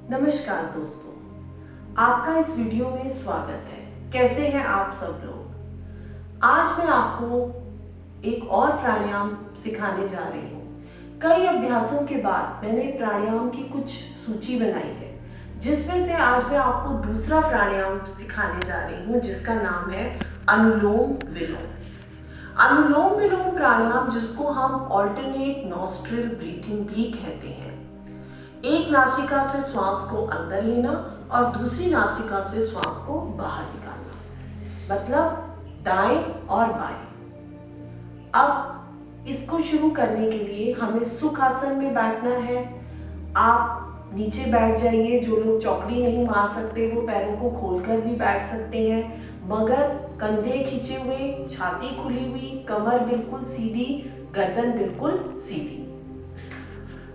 नमस्कार दोस्तों, आपका इस वीडियो में स्वागत है। कैसे हैं आप सब लोग। आज मैं आपको एक और प्राणायाम सिखाने जा रही हूँ। कई अभ्यासों के बाद मैंने प्राणायाम की कुछ सूची बनाई है, जिसमें से आज मैं आपको दूसरा प्राणायाम सिखाने जा रही हूँ, जिसका नाम है अनुलोम विलोम। अनुलोम विलोम प्राणायाम, जिसको हम ऑल्टरनेट नॉस्ट्रिल ब्रीथिंग भी कहते हैं। एक नासिका से श्वास को अंदर लेना और दूसरी नासिका से श्वास को बाहर निकालना, मतलब दाएं और बाएं। अब इसको शुरू करने के लिए हमें सुखासन में बैठना है। आप नीचे बैठ जाइए। जो लोग चौकड़ी नहीं मार सकते वो पैरों को खोलकर भी बैठ सकते हैं, मगर कंधे खींचे हुए, छाती खुली हुई, कमर बिल्कुल सीधी, गर्दन बिल्कुल सीधी।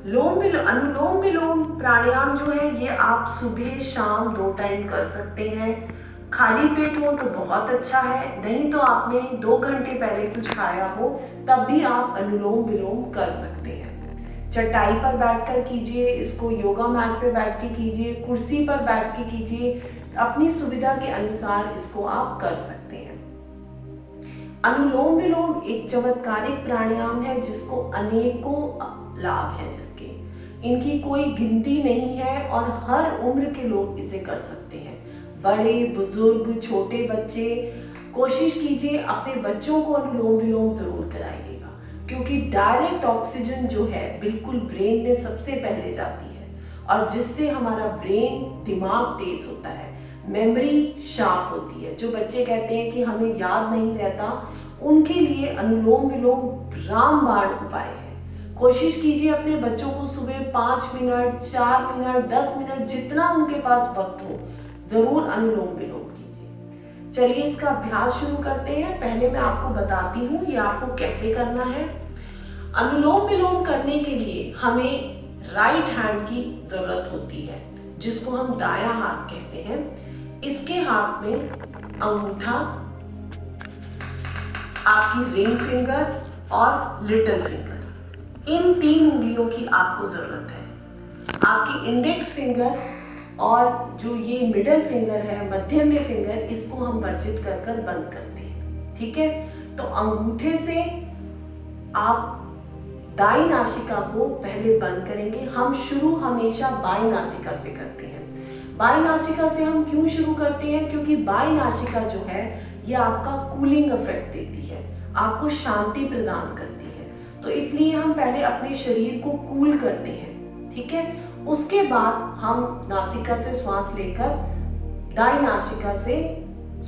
अनुलोम विलोम प्राणायाम जो है ये आप सुबह शाम 2 टाइम कर सकते हैं। खाली पेट हो तो बहुत अच्छा है, नहीं तो आपने 2 घंटे पहले कुछ खाया हो तब भी आप अनुलोम विलोम कर सकते हैं। चटाई पर बैठकर कीजिए, इसको योगा मैट पे बैठ के कीजिए, कुर्सी पर बैठ के कीजिए, अपनी सुविधा के अनुसार इसको आप कर सकते हैं। अनुलोम विलोम एक चमत्कारिक प्राणायाम है, जिसको अनेकों लाभ हैं, जिसके इनकी कोई गिनती नहीं है और हर उम्र के लोग इसे कर सकते हैं। बड़े बुजुर्ग, छोटे बच्चे, कोशिश कीजिए अपने बच्चों को अनुलोम विलोम जरूर कराइएगा, क्योंकि डायरेक्ट ऑक्सीजन जो है बिल्कुल ब्रेन में सबसे पहले जाती है और जिससे हमारा ब्रेन, दिमाग तेज होता है, मेमोरी शार्प होती है। जो बच्चे कहते हैं कि हमें याद नहीं रहता, उनके लिए अनुलोम विलोम रामबाण उपाय है। कोशिश कीजिए अपने बच्चों को सुबह 5 मिनट, 4 मिनट, 10 मिनट, जितना उनके पास वक्त हो, जरूर अनुलोम विलोम कीजिए। चलिए इसका अभ्यास शुरू करते हैं। पहले मैं आपको बताती हूँ ये आपको कैसे करना है। अनुलोम विलोम करने के लिए हमें राइट हैंड की जरूरत होती है, जिसको हम दायां हाथ कहते हैं। इसके हाथ में अंगूठा, आपकी रिंग फिंगर और लिटिल फिंगर, इन 3 उंगलियों की आपको जरूरत है। आपकी इंडेक्स फिंगर और जो ये मिडल फिंगर है, मध्य में फिंगर, इसको हम वर्जित कर कर बंद करते हैं। ठीक है, तो अंगूठे से आप दाई नासिका को पहले बंद करेंगे। हम शुरू हमेशा बाई नासिका से करते हैं। बाई नासिका से हम क्यों शुरू करते हैं? क्योंकि बाई नासिका जो है ये आपका कूलिंग इफेक्ट देती है, आपको शांति प्रदान करती है। तो इसलिए हम पहले अपने शरीर को कूल करते हैं। ठीक है, उसके बाद हम नासिका से श्वास लेकर दाई नासिका से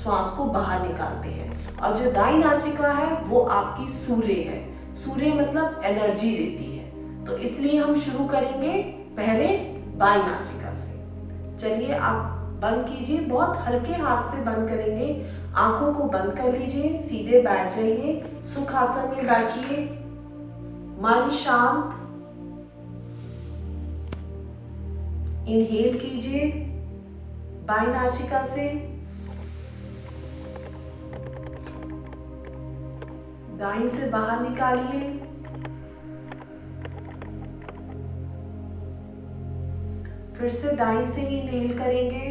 श्वास को बाहर निकालते हैं। और जो दाई नासिका है वो आपकी सूर्य है। सूर्य मतलब एनर्जी देती है। तो इसलिए हम शुरू करेंगे पहले बाई नासिका से। चलिए आप बंद कीजिए, बहुत हल्के हाथ से बंद करेंगे। आंखों को बंद कर लीजिए, सीधे बैठ जाइए, सुखासन में बैठिए, मन शांत। इनहेल कीजिए बाई नासिका से, दाईं से बाहर निकालिए। फिर से दाईं से ही इनहेल करेंगे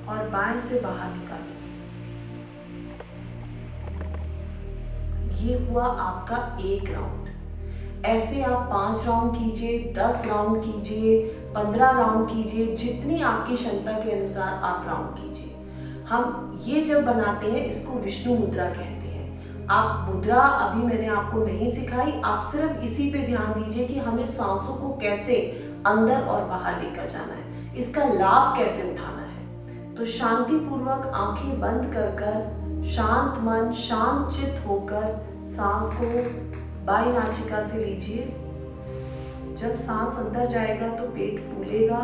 और बाएं से बाहर निकालिए। ये हुआ आपका 1 राउंड। ऐसे आप 5 राउंड कीजिए, 10 राउंड कीजिए, 15 राउंड कीजिए, जितनी आपकी क्षमता के अनुसार आप राउंड कीजिए। हम ये जब बनाते हैं इसको विष्णु मुद्रा कहते हैं। आप मुद्रा अभी मैंने आपको नहीं सिखाई, आप सिर्फ इसी पे ध्यान दीजिए कि हमें सांसों को कैसे अंदर और बाहर लेकर जाना है, इसका लाभ कैसे उठाना है। तो शांति पूर्वक आंखें बंद कर शांत मन, शांत चित्त होकर सांस को बाई नासिका से लीजिए। जब सांस अंदर जाएगा तो पेट फूलेगा,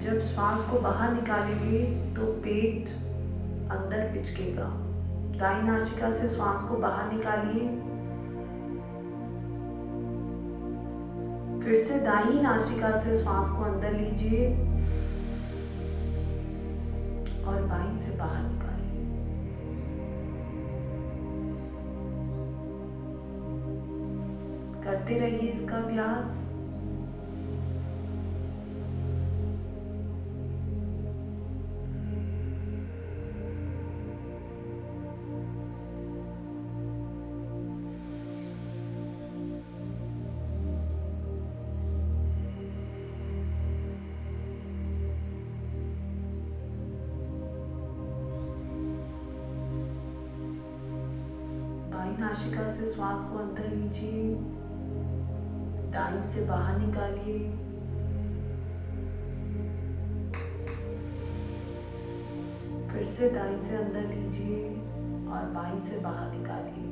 जब श्वास को बाहर निकालेंगे तो पेट अंदर पिचकेगा। दाई नासिका से श्वास को बाहर निकालिए, फिर से दाई नासिका से श्वास को अंदर लीजिए और बाईं से बाहर निकालिए। करते रहिए इसका अभ्यास। बाईं नासिका से श्वास को अंदर लीजिए, दाईं से बाहर निकालिए। फिर से दाईं से अंदर लीजिए और बाईं से बाहर निकालिए।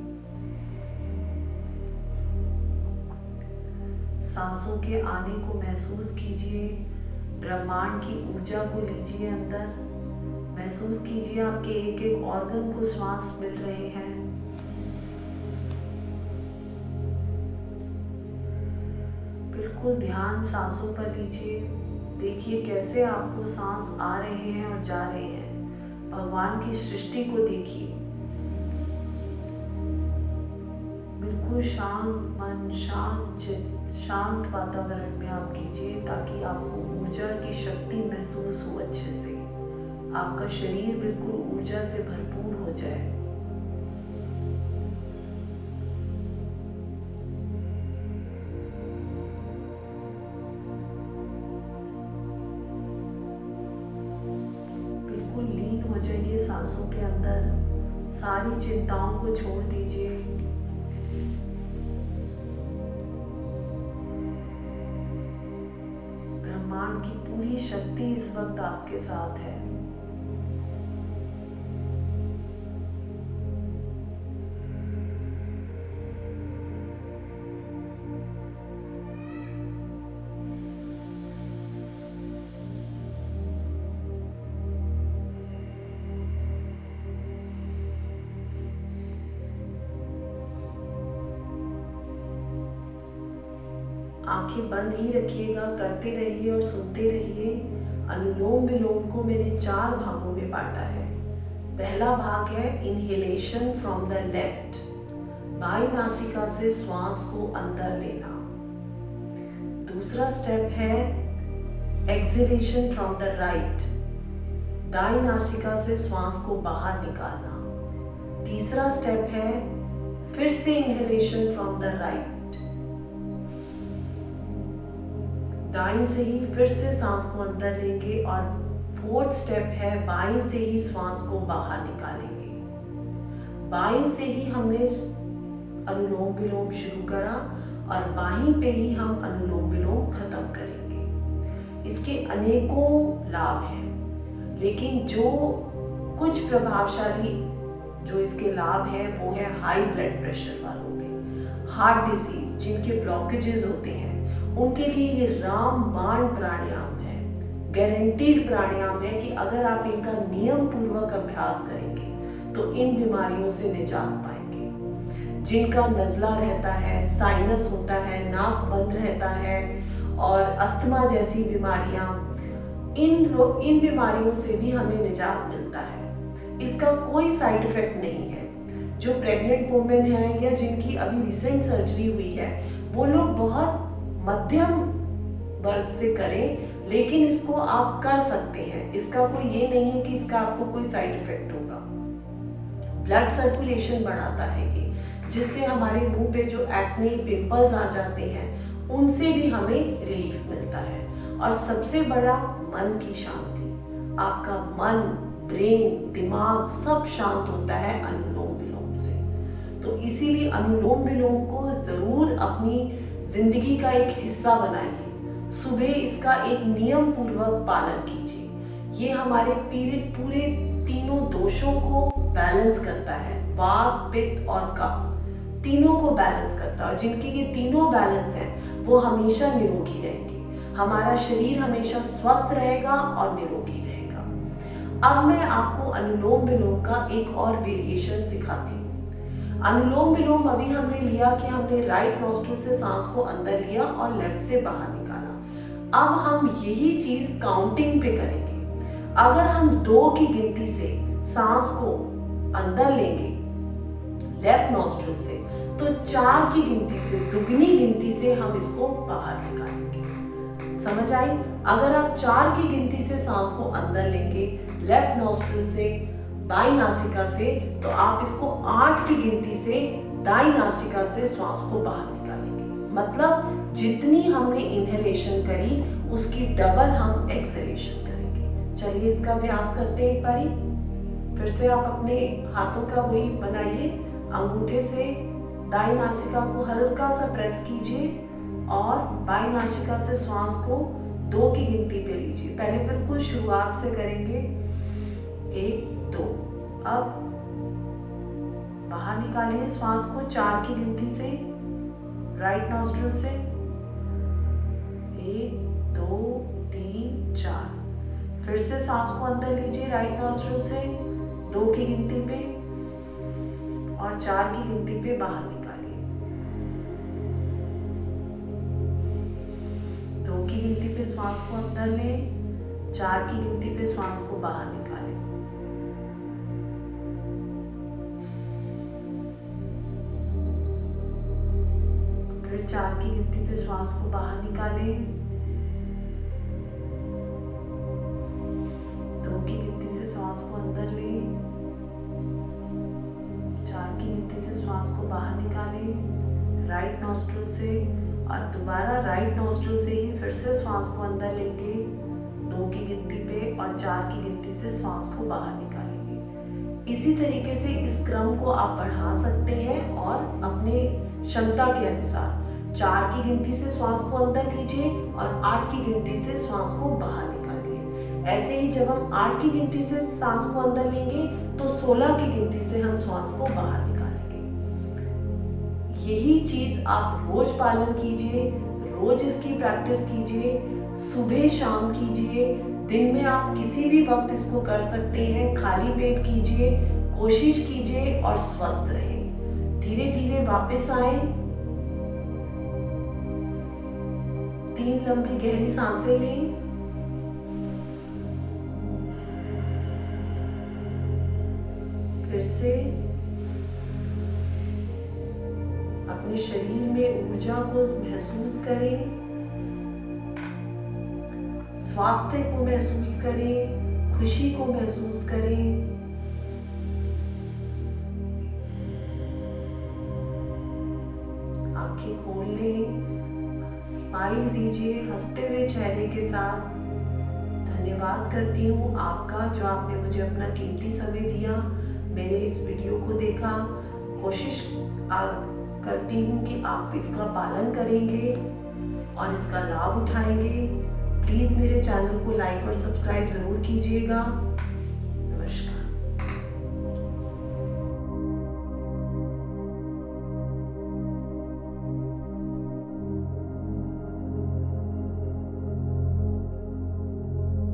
सांसों के आने को महसूस कीजिए, ब्रह्मांड की ऊर्जा को लीजिए अंदर। महसूस कीजिए आपके एक एक ऑर्गन को श्वास मिल रहे हैं। बिल्कुल ध्यान सांसों पर लीजिए। देखिए कैसे आपको सांस आ रहे हैं और जा रहे हैं। भगवान की सृष्टि को देखिए। बिल्कुल शांत मन, शांत चित्त, शांत वातावरण में आप कीजिए ताकि आपको ऊर्जा की शक्ति महसूस हो अच्छे से। आपका शरीर बिल्कुल ऊर्जा से भरपूर हो जाए। बिल्कुल लीन हो जाइए सांसों के अंदर। सारी चिंताओं को छोड़ दीजिए। ब्रह्मांड की पूरी शक्ति इस वक्त आपके साथ है। आंखें बंद ही रखिएगा, करते रहिए और सुनते रहिए। अनुलोम विलोम को मैंने 4 भागों में बांटा है। पहला भाग है इनहेलेशन फ्रॉम द लेफ्ट, बाईं नासिका से श्वास को अंदर लेना। दूसरा स्टेप है एक्सहेलेशन फ्रॉम द राइट, दाईं नासिका से श्वास को बाहर निकालना। तीसरा स्टेप है फिर से इनहेलेशन फ्रॉम द राइट, दाईं से ही फिर से सांस को अंदर लेंगे। और फोर्थ स्टेप है बाईं से ही श्वास को बाहर निकालेंगे। बाईं से ही हमने अनुलोम विलोम शुरू करा और बाईं पे ही हम अनुलोम विलोम खत्म करेंगे। इसके अनेकों लाभ हैं, लेकिन जो कुछ प्रभावशाली जो इसके लाभ हैं वो है हाई ब्लड प्रेशर वालों में, हार्ट डिजीज, जिनके ब्लॉकेजेस होते हैं, उनके लिए ये रामबाण प्राणायाम है। गारंटीड प्राणायाम है कि अगर आप इनका नियम पूर्वक अभ्यास करेंगे तो इन बीमारियों से निजात पाएंगे। जिनका नज़ला रहता है, साइनस होता है, नाक बंद रहता है और अस्थमा जैसी बीमारियां, इन बीमारियों से भी हमें निजात मिलता है। इसका कोई साइड इफेक्ट नहीं है। जो प्रेग्नेंट वुमेन है या जिनकी अभी रिसेंट सर्जरी हुई है वो लोग बहुत मध्यम वर्ग से करें, लेकिन इसको आप कर सकते हैं। इसका कोई ये नहीं है कि इसका आपको कोई साइड इफेक्ट होगा। ब्लड सर्कुलेशन बढ़ाता है ये, जिससे हमारे मुंह पे जो एक्ने, पिंपल्स आ जाते हैं उनसे भी हमें रिलीफ मिलता है। और सबसे बड़ा मन की शांति। आपका मन, ब्रेन, दिमाग सब शांत होता है अनुलोम विलोम से। तो इसीलिए अनुलोम विलोम को जरूर अपनी जिंदगी का एक हिस्सा बनाइए। सुबह इसका एक नियम पूर्वक पालन कीजिए। ये हमारे पूरे तीनों दोषों को बैलेंस करता है। वात, पित्त और कफ तीनों को बैलेंस करता है। और जिनके ये तीनों बैलेंस हैं वो हमेशा निरोगी रहेंगे। हमारा शरीर हमेशा स्वस्थ रहेगा और निरोगी रहेगा। अब मैं आपको अनुलोम विलोम का एक और वेरिएशन सिखाती हूँ। अनुलोम विलोम अभी हमने लिया कि हमने राइट नॉस्ट्रिल से सांस को अंदर लिया और लेफ्ट से बाहर निकाला। अब हम यही चीज काउंटिंग पे करेंगे। अगर हम 2 की गिनती से सांस को अंदर लेंगे लेफ्ट नॉस्ट्रिल से, तो 4 की गिनती से, दुगनी गिनती से हम इसको बाहर निकालेंगे। समझ आई? अगर आप 4 की गिनती से सांस को अंदर लेंगे लेफ्ट नॉस्ट्रिल से, बाई नासिका से, तो आप इसको 8 की गिनती से दाई नासिका से श्वास को बाहर निकालेंगे। मतलब जितनी हमने इनहेलेशन करी उसकी डबल हम एक्सहेलेशन करेंगे। चलिए इसका अभ्यास करते हैं एक बारी। फिर से आप अपने हाथों का वही बनाइए, अंगूठे से दाई नासिका को हल्का सा प्रेस कीजिए और बाई नासिका से श्वास को 2 की गिनती पे लीजिए। पहले बिल्कुल शुरुआत से करेंगे, 1 2। अब बाहर निकालिए श्वास को 4 की गिनती से राइट नॉस्ट्रिल से, 1 2 3 4। फिर से सांस को अंदर लीजिए राइट नॉस्ट्रिल से 2 की गिनती पे और 4 की गिनती पे बाहर निकालिए। 2 की गिनती पे श्वास को अंदर लें, 4 की गिनती पे श्वास को बाहर निकालें। फिर 4 की गिनती पे श्वास को बाहर निकालें, 2 की गिनती से श्वास को अंदर लें, 4 की गिनती से श्वास को बाहर निकालें राइट नॉस्ट्रिल से, और दोबारा राइट नॉस्ट्रिल से ही फिर से श्वास को अंदर लेंगे 2 की गिनती पे और 4 की गिनती से श्वास को बाहर निकालेंगे। इसी तरीके से इस क्रम को आप बढ़ा सकते हैं और अपने क्षमता के अनुसार 4 की गिनती से श्वास को अंदर लीजिए और 8 की गिनती से श्वास को बाहर निकालिए। ऐसे ही जब हम 8 की गिनती से सांस को अंदर लेंगे तो 16 की गिनती से हम श्वास को बाहर निकालेंगे। यही चीज आप रोज पालन कीजिए, रोज इसकी प्रैक्टिस कीजिए, सुबह शाम कीजिए, दिन में आप किसी भी वक्त इसको कर सकते हैं। खाली पेट कीजिए, कोशिश कीजिए और स्वस्थ रहें। धीरे धीरे वापस आए, 3 लंबी गहरी सांसें लें, फिर से अपने शरीर में ऊर्जा को महसूस करें, स्वास्थ्य को महसूस करें, खुशी को महसूस करें। आंखें खोल लें, स्माइल दीजिए हंसते हुए चेहरे के साथ। धन्यवाद करती हूँ आपका, जो आपने मुझे अपना कीमती समय दिया, मेरे इस वीडियो को देखा। कोशिश करती हूँ कि आप इसका पालन करेंगे और इसका लाभ उठाएंगे। प्लीज़ मेरे चैनल को लाइक और सब्सक्राइब ज़रूर कीजिएगा।